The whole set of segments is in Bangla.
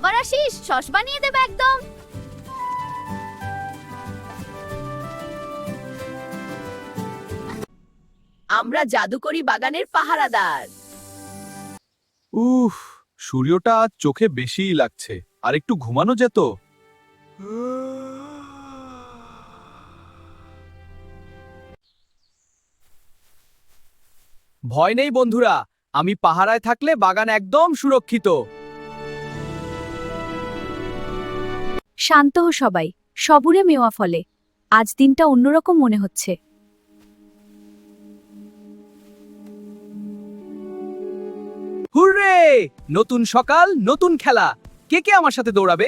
আবার আসিস, সস বানিয়ে দেবে একদম। আমরা জাদুকরি বাগানের পাহারাদার। উফ, সূর্যটা আজ চোখে বেশিই লাগছে। আর একটু ঘুমানো যেত। ভয় নেই বন্ধুরা, আমি পাহারায় থাকলে বাগান একদম সুরক্ষিত। শান্ত হো সবাই, সবুরে মেওয়া ফলে। আজ দিনটা অন্যরকম মনে হচ্ছে। হুররে! নতুন সকাল, নতুন খেলা। কে কে আমার সাথে দৌড়াবে?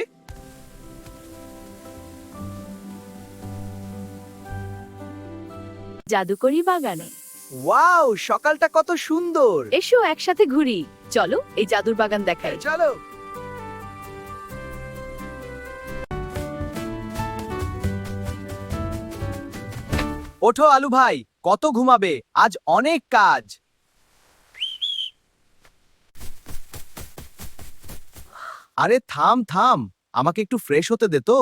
জাদুকরি বাগানে ওয়াও, সকালটা কত সুন্দর। এসো একসাথে ঘুরি। চলো এই জাদুর বাগান দেখাই। চলো। ওঠো আলু ভাই, কত ঘুমাবে? আজ অনেক কাজ। আরে থাম থাম, আমাকে একটু ফ্রেশ হতে দে তো।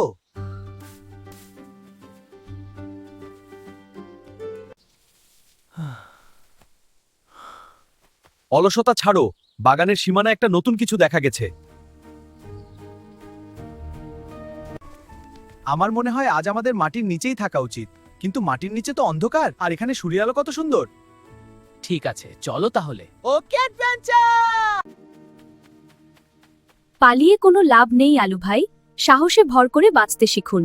অলসতা ছাড়ো, বাগানের সীমানায় একটা নতুন কিছু দেখা গেছে। আমার মনে হয় আজ আমাদের মাটির নিচেই থাকা উচিত, কিন্তু মাটির নিচে তো অন্ধকার, আর এখানে সূর্যের আলো কত সুন্দর। ঠিক আছে, চলো তাহলে। ওকে অ্যাডভেঞ্চার! পালিয়ে কোনো লাভ নেই আলু ভাই, সাহসে ভর করে বাঁচতে শিখুন।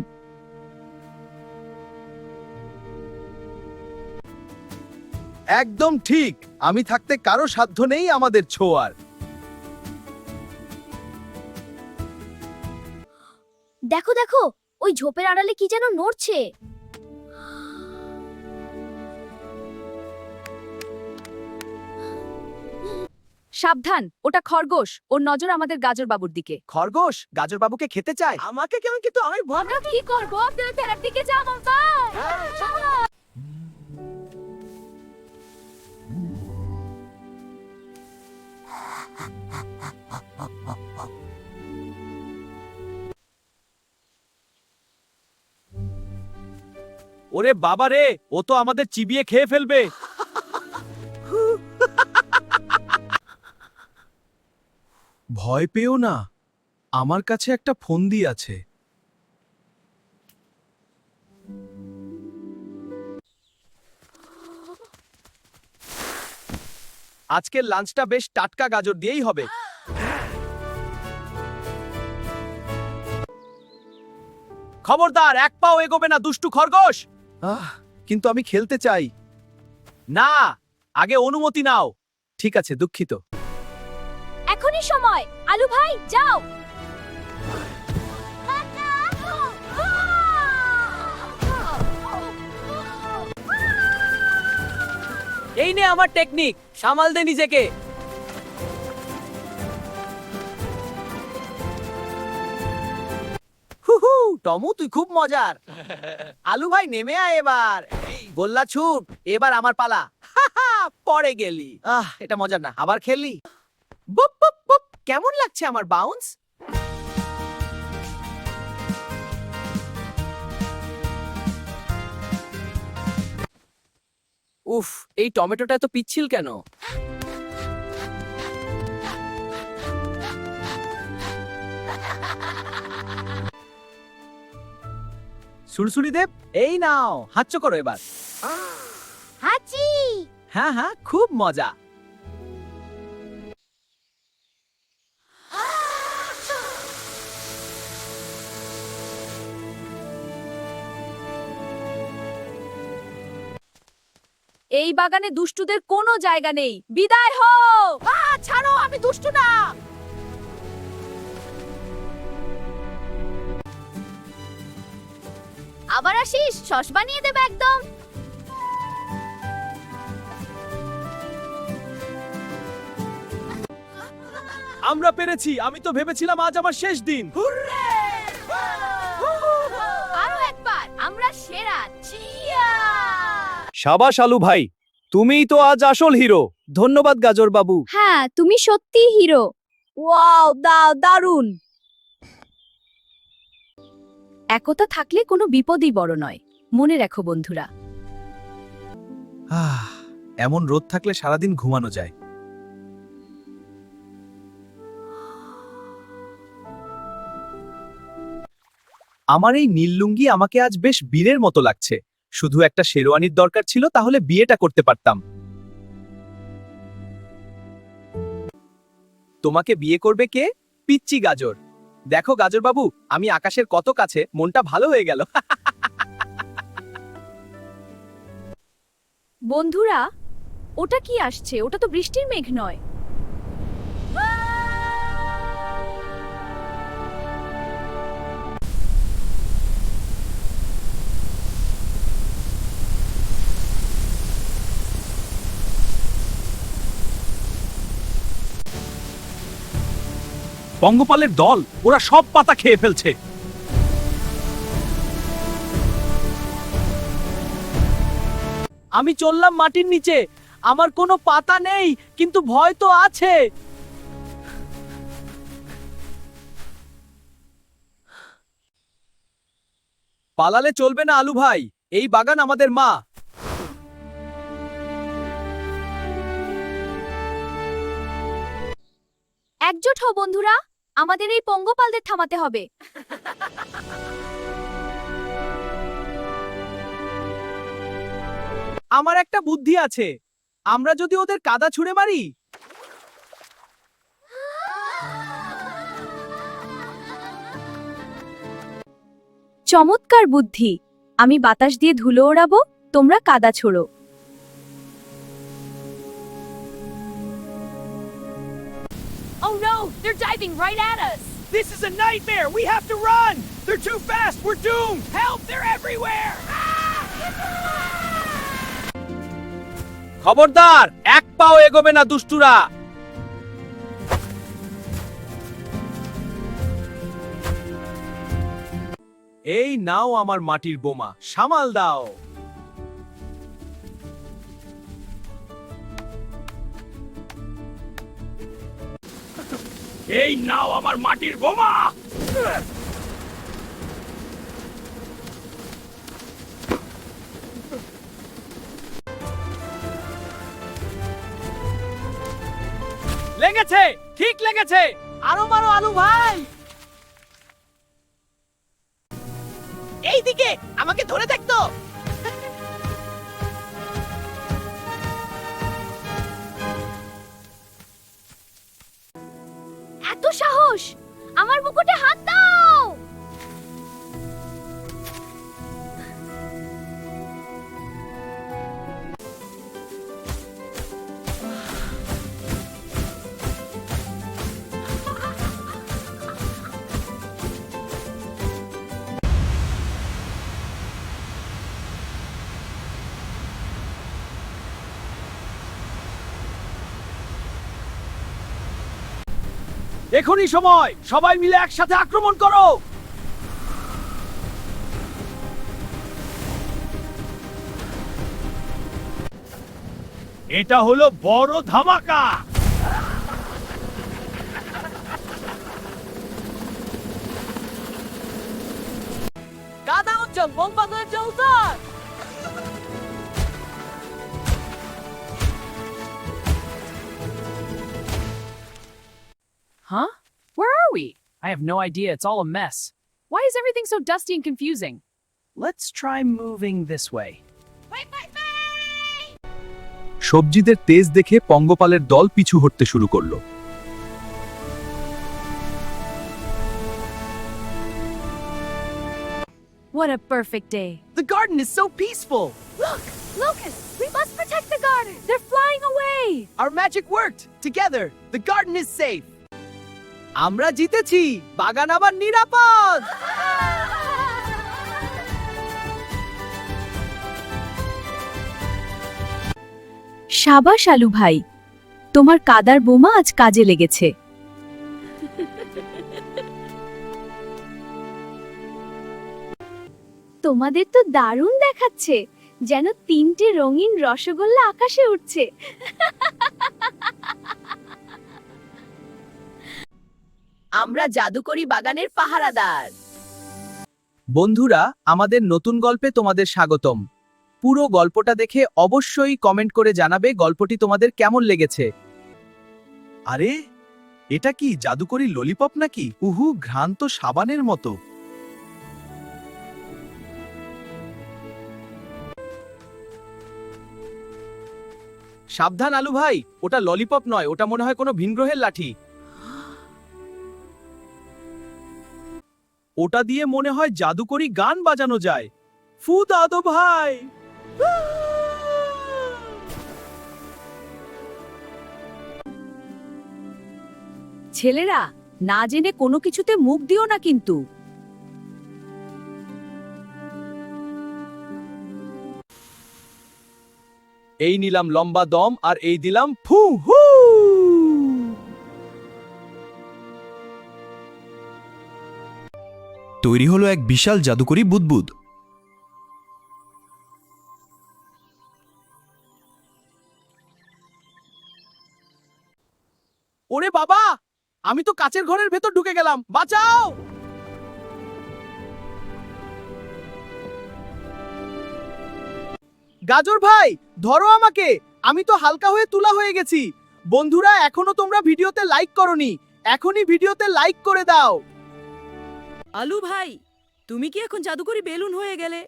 একদম ঠিক, আমি থাকতে কারো সাধ্য নেই আমাদের ছোঁয়ার। দেখো দেখো, ওই ঝোপের আড়ালে কি যেন নড়ছে। সাবধান, ওটা খরগোশ। ওর নজর আমাদের গাজর বাবুর দিকে। খরগোশ গাজর বাবুকে খেতে চায়। আমাকে কেমন, কিন্তু আমি আমরা কি করব? আপনার দিকে যাও ওরে বাবা রে, ও তো আমাদের চিবিয়ে খেয়ে ফেলবে। ভয় পেও না, আমার কাছে একটা ফন্দি আছে। আজকের লাঞ্চটা বেশ টাটকা গাজর দিয়েই হবে। খবরদার, এক পাও এগোবে না দুষ্টু খরগোশ। কিন্তু আমি খেলতে চাই। না, আগে অনুমতি নাও। ঠিক আছে, দুঃখিত। এখনই সময়, আলু ভাই যাও। এই নে আমার টেকনিক, সামাল দে নিজেকে। হুহু, টমু তুই খুব মজার। আলু ভাই নেমে আয় এবার। গোল্লা ছুট, এবার আমার পালা। হাহা, পড়ে গেলি। এটা মজার না, আবার খেললি। বুপ বুপ বুপ, কেমন লাগছে আমার বাউন্স? উফ, এই টমেটোটা এত পিচ্ছিল কেন? সুরসুরি দেব, এই নাও, হাচ্চ করো এবার। হাঁচি। হ্যাঁ হ্যাঁ, খুব মজা। এই বাগানে দুষ্টুদের কোনো জায়গা নেই। বিদায় হও। ছাড়ো, আমি দুষ্টু না। আবার আসিস, সস বানিয়ে দেবে একদম। আমরা পেরেছি, আমি তো ভেবেছিলাম আজ আমার শেষ দিন। আরো একবার, আমরা সেরা। চিয়ার! সাবাস আলু ভাই, তুমিই তো আজ আসল হিরো। ধন্যবাদ গাজর বাবু। হ্যাঁ, তুমি সত্যিই হিরো। ওয়াও, দারুণ। একতা থাকলে কোনো বিপদই বড় নয়, মনে রাখো বন্ধুরা। এমন রোদ থাকলে সারাদিন ঘুমানো যায়। আমার এই নীল লুঙ্গি আমাকে আজ বেশ বীরের মতো লাগছে। শুধু একটা শেরওয়ানির দরকার ছিল, তাহলে বিয়েটা করতে পারতাম। তোমাকে বিয়ে করবে কে? পিচ্চি গাজর। দেখো গাজর বাবু, আমি আকাশের কত কাছে, মনটা ভালো হয়ে গেল। বন্ধুরা, ওটা কি আসছে? ওটা তো বৃষ্টির মেঘ নয়। পঙ্গপালের দল, ওরা সব পাতা খেয়ে ফেলছে। আমি চললাম মাটির নিচে, আমার কোনো পাতা নেই, কিন্তু ভয় তো আছে। পালালে চলবে না আলু ভাই, এই বাগান আমাদের মা। একজোট হও বন্ধুরা, আমাদের এই পঙ্গপালদের থামাতে হবে। আমার একটা বুদ্ধি আছে, আমরা যদি ওদের কাদা ছুঁড়ে মারি। চমৎকার বুদ্ধি। আমি বাতাস দিয়ে ধুলো ওড়াবো, তোমরা কাদা ছোড়ো। Oh no, they're diving right at us. This is a nightmare. We have to run. They're too fast. We're doomed. Help, they're everywhere. খবরদার, এক পাও এগোবে না দুষ্টুরা। এই নাও আমার মাটির বোমা, সামাল দাও। এই নাও আমার মাটির বোমা। লেগেছে, ঠিক লেগেছে। আরো মারো আলু ভাই। এইদিকে, আমাকে ধরে দেখতো। এত সাহস! আমার মুকুটে হাত দাও! এখনই সময়, সবাই মিলে একসাথে আক্রমণ করো। এটা হলো বড় ধামাকা। কাদা উচ্চল, বোম পাগলের চৌতার। Huh? Where are we? I have no idea. It's all a mess. Why is everything so dusty and confusing? Let's try moving this way. সবজিদের তেজ দেখে পঙ্গপালের দল পিছু হটতে শুরু করলো। What a perfect day. The garden is so peaceful. Look, Lucas, we must protect the garden. They're flying away. Our magic worked. Together, the garden is safe. আমরা জিতেছি, বাগান আবার নিরাপদ। সাবাস আলু ভাই, তোমার কাদার বোমা আজ কাজে লেগেছে। তোমাদের তো দারুণ দেখাচ্ছে, যেন 3টে রঙিন রসগোল্লা আকাশে উঠছে। আমরা জাদুকরি বাগানের পাহারাদার। বন্ধুরা, আমাদের নতুন গল্পে তোমাদের স্বাগতম। পুরো গল্পটা দেখে অবশ্যই কমেন্ট করে জানাবে গল্পটি তোমাদের কেমন লেগেছে। আরে, এটা কি জাদুকরি ললিপপ নাকি? উহু, ঘ্রাণ তো সাবানের মতো। সাবধান আলু ভাই, ওটা ললিপপ নয়, ওটা মনে হয় কোনো ভিনগ্রহের লাঠি। ওটা দিয়ে মনে হয় জাদুকরি গান বাজানো যায়। ফু দাদু ভাই। ছেলেরা, না জেনে কোনো কিছুতে মুখ দিও না কিন্তু। এই নিলাম লম্বা দম আর এই দিলাম ফু হু। তৈরি হলো এক বিশাল জাদুকরি বুদবুদ। ওরে বাবা, আমি তো কাচের ঘরের ভেতর ঢুকে গেলাম, বাঁচাও। গাজর ভাই, ধরো আমাকে, আমি তো হালকা হয়ে তুলা হয়ে গেছি। বন্ধুরা, এখনো তোমরা ভিডিওতে লাইক করনি, এখনই ভিডিওতে লাইক করে দাও। আলু ভাই, তুমি কি এখন জাদুকরি বেলুন হয়ে গেলে?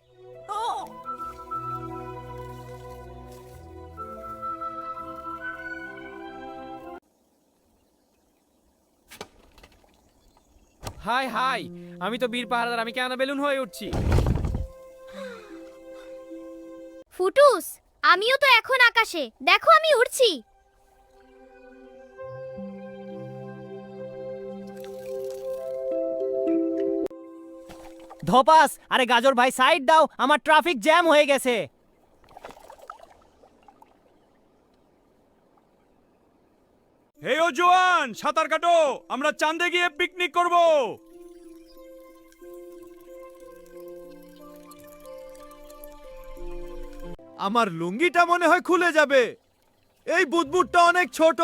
হাই হাই, আমি তো বীর পাহারাদার, আমি কেন বেলুন হয়ে উঠছি? ফুটুস, আমিও তো এখন আকাশে, দেখো আমি উড়ছি। ধপাস, আরে গাজর ভাই সাইড দাও, আমার ট্রাফিক জ্যাম হয়ে গেছে। হে ও জোয়ান, সাঁতার কাটো, আমরা চাঁদে গিয়ে পিকনিক করব। আমার লুঙ্গিটা মনে হয় খুলে যাবে, এই বুদবুদটা অনেক ছোট।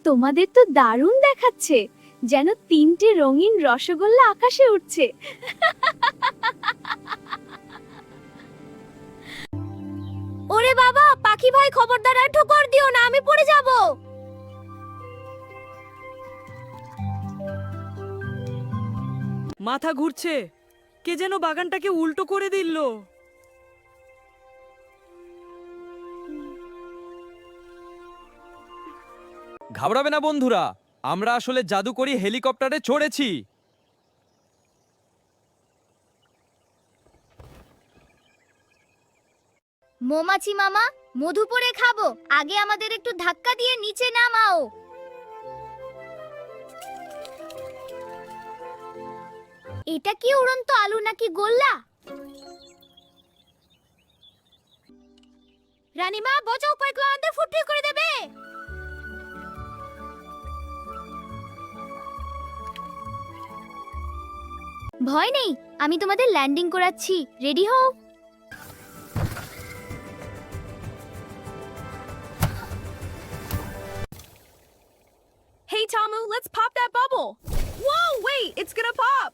তোমাদের তো দারুণ দেখাচ্ছে, যেন তিনটে রঙিন রসগোল্লা আকাশে উঠছে। ওরে বাবা, পাখি ভাই খবরদার আর ঠোকর দিও না, আমি পড়ে যাব। মাথা ঘুরছে, কে যেন বাগানটাকে উল্টো করে দিল। ঘাবড়াবে না বন্ধুরা, আমরা আসলে জাদুকরি হেলিকপ্টারে চড়েছি। মৌমাছি মামা, মধু পড়ে খাবো, আগে আমাদের একটু ধাক্কা দিয়ে নিচে নামাও। এটা কি উড়ন্ত আলু নাকি গোল্লা? রানীমা, বচাও, কয়েকগুলো আমাদের ফুটফুট করে দেবে। ভয় নেই, আমি তোমাদের ল্যান্ডিং করাচ্ছি, রেডি হও। Hey Tamu, let's pop that bubble. Whoa, wait, it's gonna pop.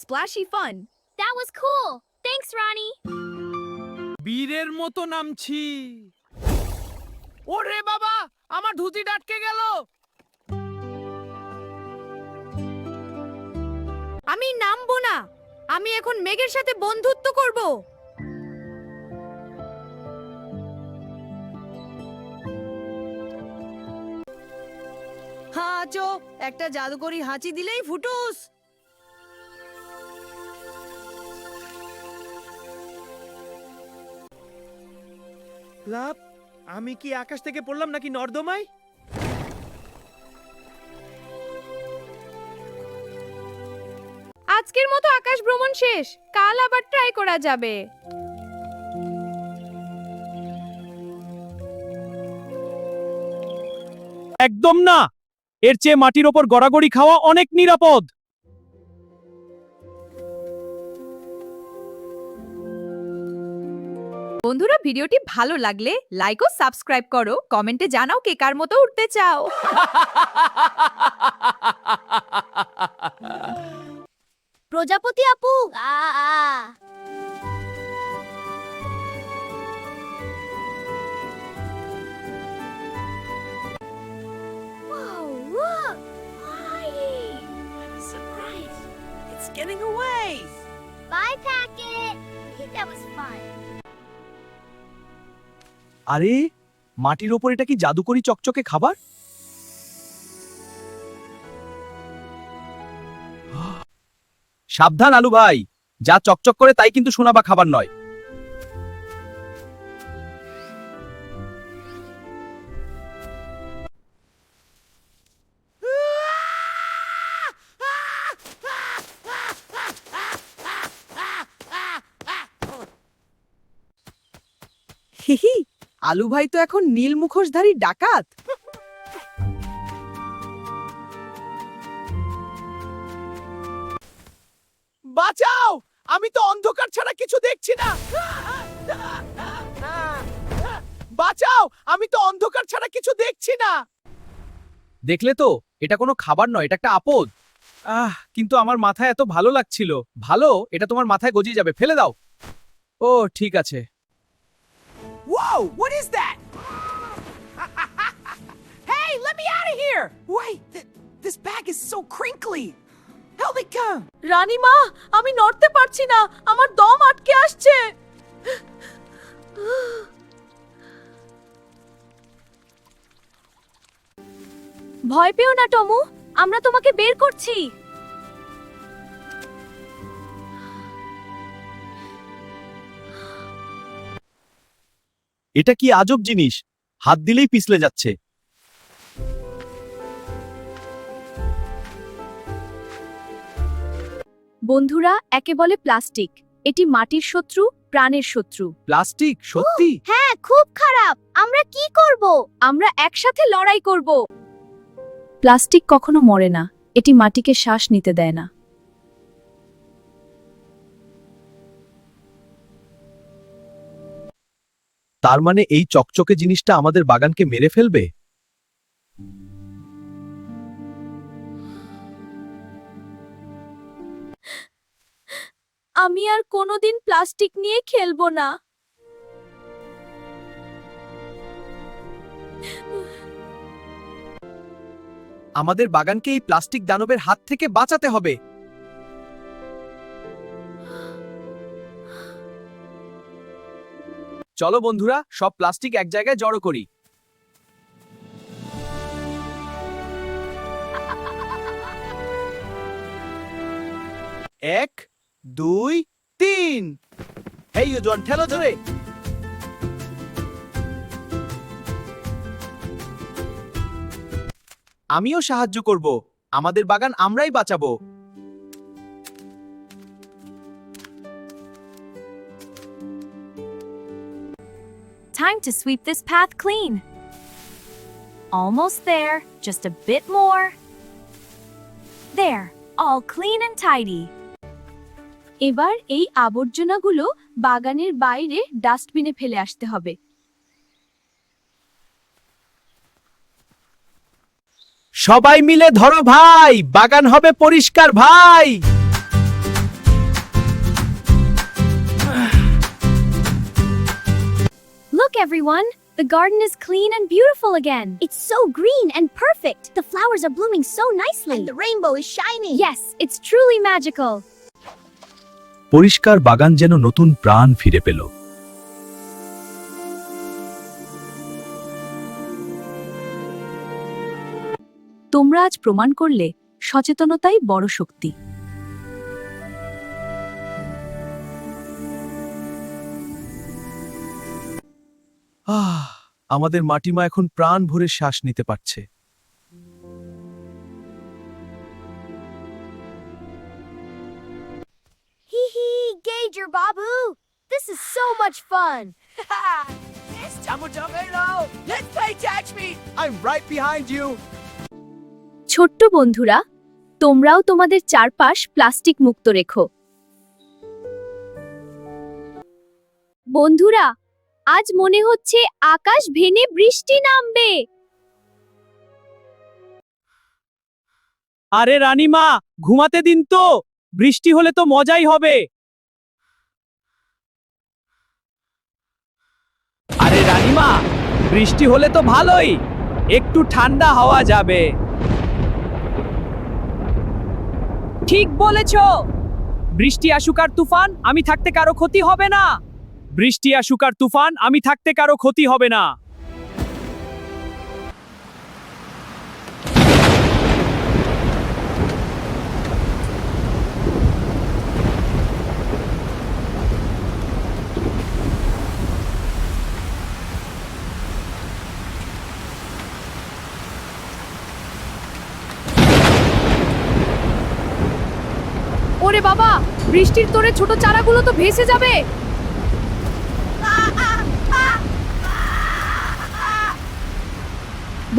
Splashy fun. That was cool. Thanks, Ronnie. বীরের মতো নামছি। ওরে বাবা, আমার ধুতি আটকে গেল। আমি নামবো না, আমি এখন মেঘের সাথে বন্ধুত্ব করব। হাঁচো, একটা জাদুকরি হাঁচি দিলেই ফুটুস। লাভ, আমি কি আকাশ থেকে পড়লাম নাকি নর্দমায়? আজকের মতো আকাশ ভ্রমণ শেষ, কাল আবার ট্রাই করা যাবে। একদম না, এর চেয়ে মাটির ওপর গড়াগড়ি খাওয়া অনেক নিরাপদ। বন্ধুরা ভিডিওটি ভালো লাগলে লাইক ও সাবস্ক্রাইব করো, কমেন্টে জানাও কে কার মতো উঠতে চাও। প্রজাপতি আপু Surprise! It's getting away! Bye, Packet. That was fun. আরে মাটির ওপর এটা কি জাদুকরি চকচকে খাবার? সাবধান আলু ভাই, যা চকচক করে তাই কিন্তু সোনা বা খাবার নয়। হিহি, আলু ভাই তো এখন নীল মুখোশধারী ডাকাত। বাঁচাও, আমি তো অন্ধকার ছাড়া কিছু দেখছি না। বাঁচাও, আমি তো অন্ধকার ছাড়া কিছু দেখছি না। দেখলে তো, এটা কোনো খাবার নয়, এটা একটা আপদ। কিন্তু আমার মাথায় এত ভালো লাগছিল। ভালো, এটা তোমার মাথায় গজিয়ে যাবে, ফেলে দাও। ও ঠিক আছে। Whoa! What is that? Hey, let me out of here! Wait, this bag is so crinkly. Help me come! রানীমা, আমি নড়তে পারছি না, আমার দম আটকে আসছে। ভয় পেও না টমু, আমরা তোমাকে বের করছি। এটা কি আজব জিনিস, হাত দিলেই পিছলে যাচ্ছে। বন্ধুরা, একে বলে প্লাস্টিক। এটি মাটির শত্রু, প্রাণের শত্রু। প্লাস্টিক সত্যি? হ্যাঁ, খুব খারাপ। আমরা কি করব? আমরা একসাথে লড়াই করব। প্লাস্টিক কখনো মরে না, এটি মাটিকে শ্বাস নিতে দেয় না। তার মানে এই চকচকে জিনিসটা আমাদের বাগানকে মেরে ফেলবে? আমি আর কোনোদিন প্লাস্টিক নিয়ে খেলবো না। আমাদের বাগানকে এই প্লাস্টিক দানবের হাত থেকে বাঁচাতে হবে। চলো বন্ধুরা, সব প্লাস্টিক এক জায়গায় জড়ো করি। এক, দুই, তিন। হেই ইউজন, ঠেলো ধরে। আমিও সাহায্য করব, আমাদের বাগান আমরাই বাঁচাবো। Time to sweep this path clean. Almost there, just a bit more. There, all clean and tidy. এবার এই আবর্জনাগুলো বাগানের বাইরে ডাস্টবিনে ফেলে আসতে হবে। সবাই মিলে ধরো ভাই, বাগান হবে পরিষ্কার ভাই। Look everyone, the garden is clean and beautiful again. It's so green and perfect. The flowers are blooming so nicely. And the rainbow is shining. Yes, it's truly magical. পরিষ্কার বাগান যেন নতুন প্রাণ ফিরে পেল। তোমরা আজ প্রমাণ করলে সচেতনতাই বড় শক্তি। আমাদের মাটিমা এখন প্রাণ ভরে শ্বাস নিতে পারছে। Hee hee, Gager Babu. This is so much fun. It's Tumble Hello! Let's play catch me! I'm right behind you. ছোট্ট বন্ধুরা, তোমরাও তোমাদের চারপাশ প্লাস্টিক মুক্ত রেখো। বন্ধুরা, আজ মনে হচ্ছে আকাশ ভেঙে বৃষ্টি নামবে। আরে রানীমা, ঘুমাতে দিন তো, বৃষ্টি হলে তো মজাই হবে। আরে রানীমা, বৃষ্টি হলে তো ভালোই, একটু ঠান্ডা হাওয়া যাবে। ঠিক বলেছ, বৃষ্টি আসুক আর তুফান, আমি থাকতে কারো ক্ষতি হবে না। বৃষ্টি আসুক আর তুফান, আমি থাকতে কারো ক্ষতি হবে না। ওরে বাবা, বৃষ্টির তোরে ছোট চারাগুলো তো ভেসে যাবে।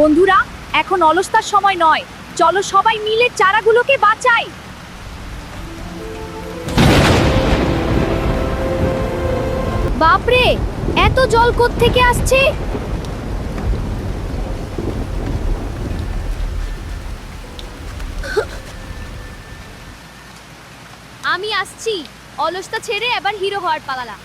বন্ধুরা, এখন অলসতার সময় নয়, চলো সবাই মিলে চারাগুলোকে বাঁচাই। বাপরে, এত জল কোত্থেকে আসছে? আমি আসছি, অলসতা ছেড়ে এবার হিরো হওয়ার পালা।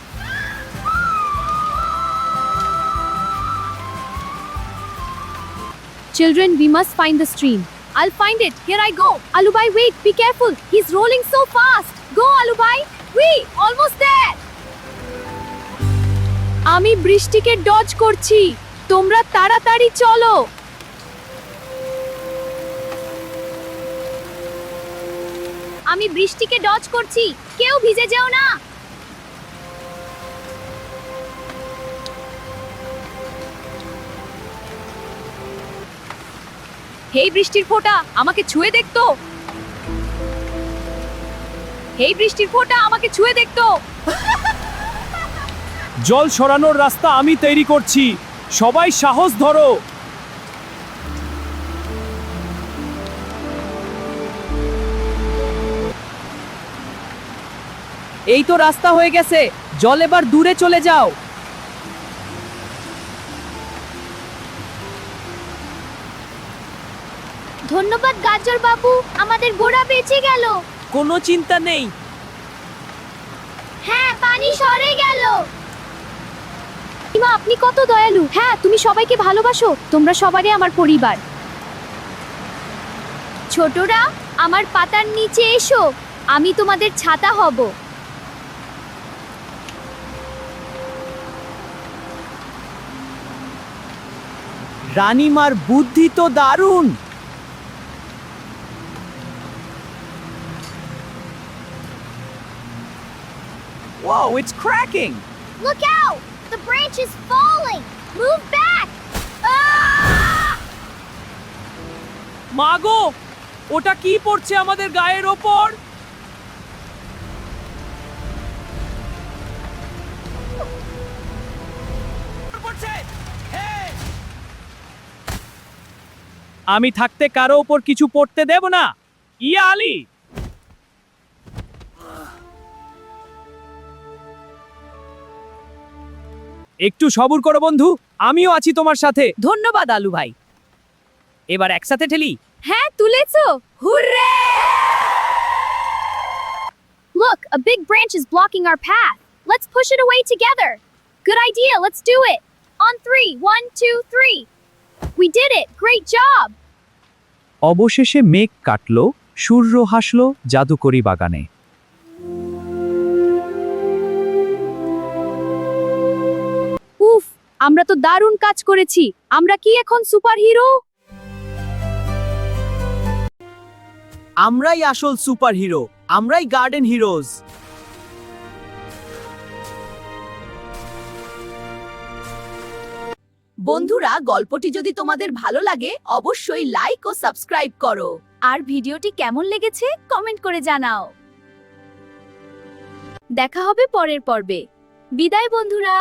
Children, we must find the stream. I'll find it. Here I go. Alubai, wait, be careful. He's rolling so fast. Go, Alubai. We almost there. আমি বৃষ্টিকে ডজ করছি, তোমরা তাড়াতাড়ি চলো। আমি বৃষ্টিকে ডজ করছি, কেউ ভিজে যেও না। হেই বৃষ্টির ফোঁটা, আমাকে ছুঁয়ে দেখতো। হেই বৃষ্টির ফোঁটা, আমাকে ছুঁয়ে দেখতো। জল সরানোর রাস্তা আমি তৈরি করছি, সবাই সাহস ধরো। এই তো রাস্তা হয়ে গেছে, জল এবার দূরে চলে যাও। ধন্যবাদ গাজর বাবু, আমাদের গোড়া বেঁচে গেল। কোনো চিন্তা নেই। হ্যাঁ, পানি সরে গেল। মা, আপনি কত দয়ালু। হ্যাঁ, তুমি সবাইকে ভালোবাসো, তোমরা সবারই আমার পরিবার। ছোটরা, আমার পাতার নিচে এসো, আমি তোমাদের ছাতা হব। রানীমার বুদ্ধি তো দারুণ। Whoa, it's cracking! Look out! The branch is falling! Move back! মাগো, ওটা কি পড়ছে আমাদের গায়ের ওপর? আমি থাকতে কারো ওপর কিছু পড়তে দেব না। ইয়া আলী, একটু সবুর করো বন্ধু, আমিও আছি তোমার সাথে। ধন্যবাদ আলু ভাই। এবার একসাথে ঠেলি। হ্যাঁ, তুলেছো। Hurray! Look, a big branch is blocking our path. Let's push it away together. Good idea, let's do it. On 3, 1, 2, 3. We did it. Great job. অবশেষে মেঘ কাটলো, সূর্য হাসলো জাদুকরি বাগানে। উফ, আমরা তো দারুণ কাজ করেছি। আমরা কি এখন সুপারহিরো? আমরাই আসল সুপারহিরো, আমরাই গার্ডেন হিরোজ। বন্ধুরা, গল্পটি যদি তোমাদের ভালো লাগে অবশ্যই লাইক ও সাবস্ক্রাইব করো। আর ভিডিওটি কেমন লেগেছে কমেন্ট করে জানাও। দেখা হবে পরের পর্বে। বিদায় বন্ধুরা।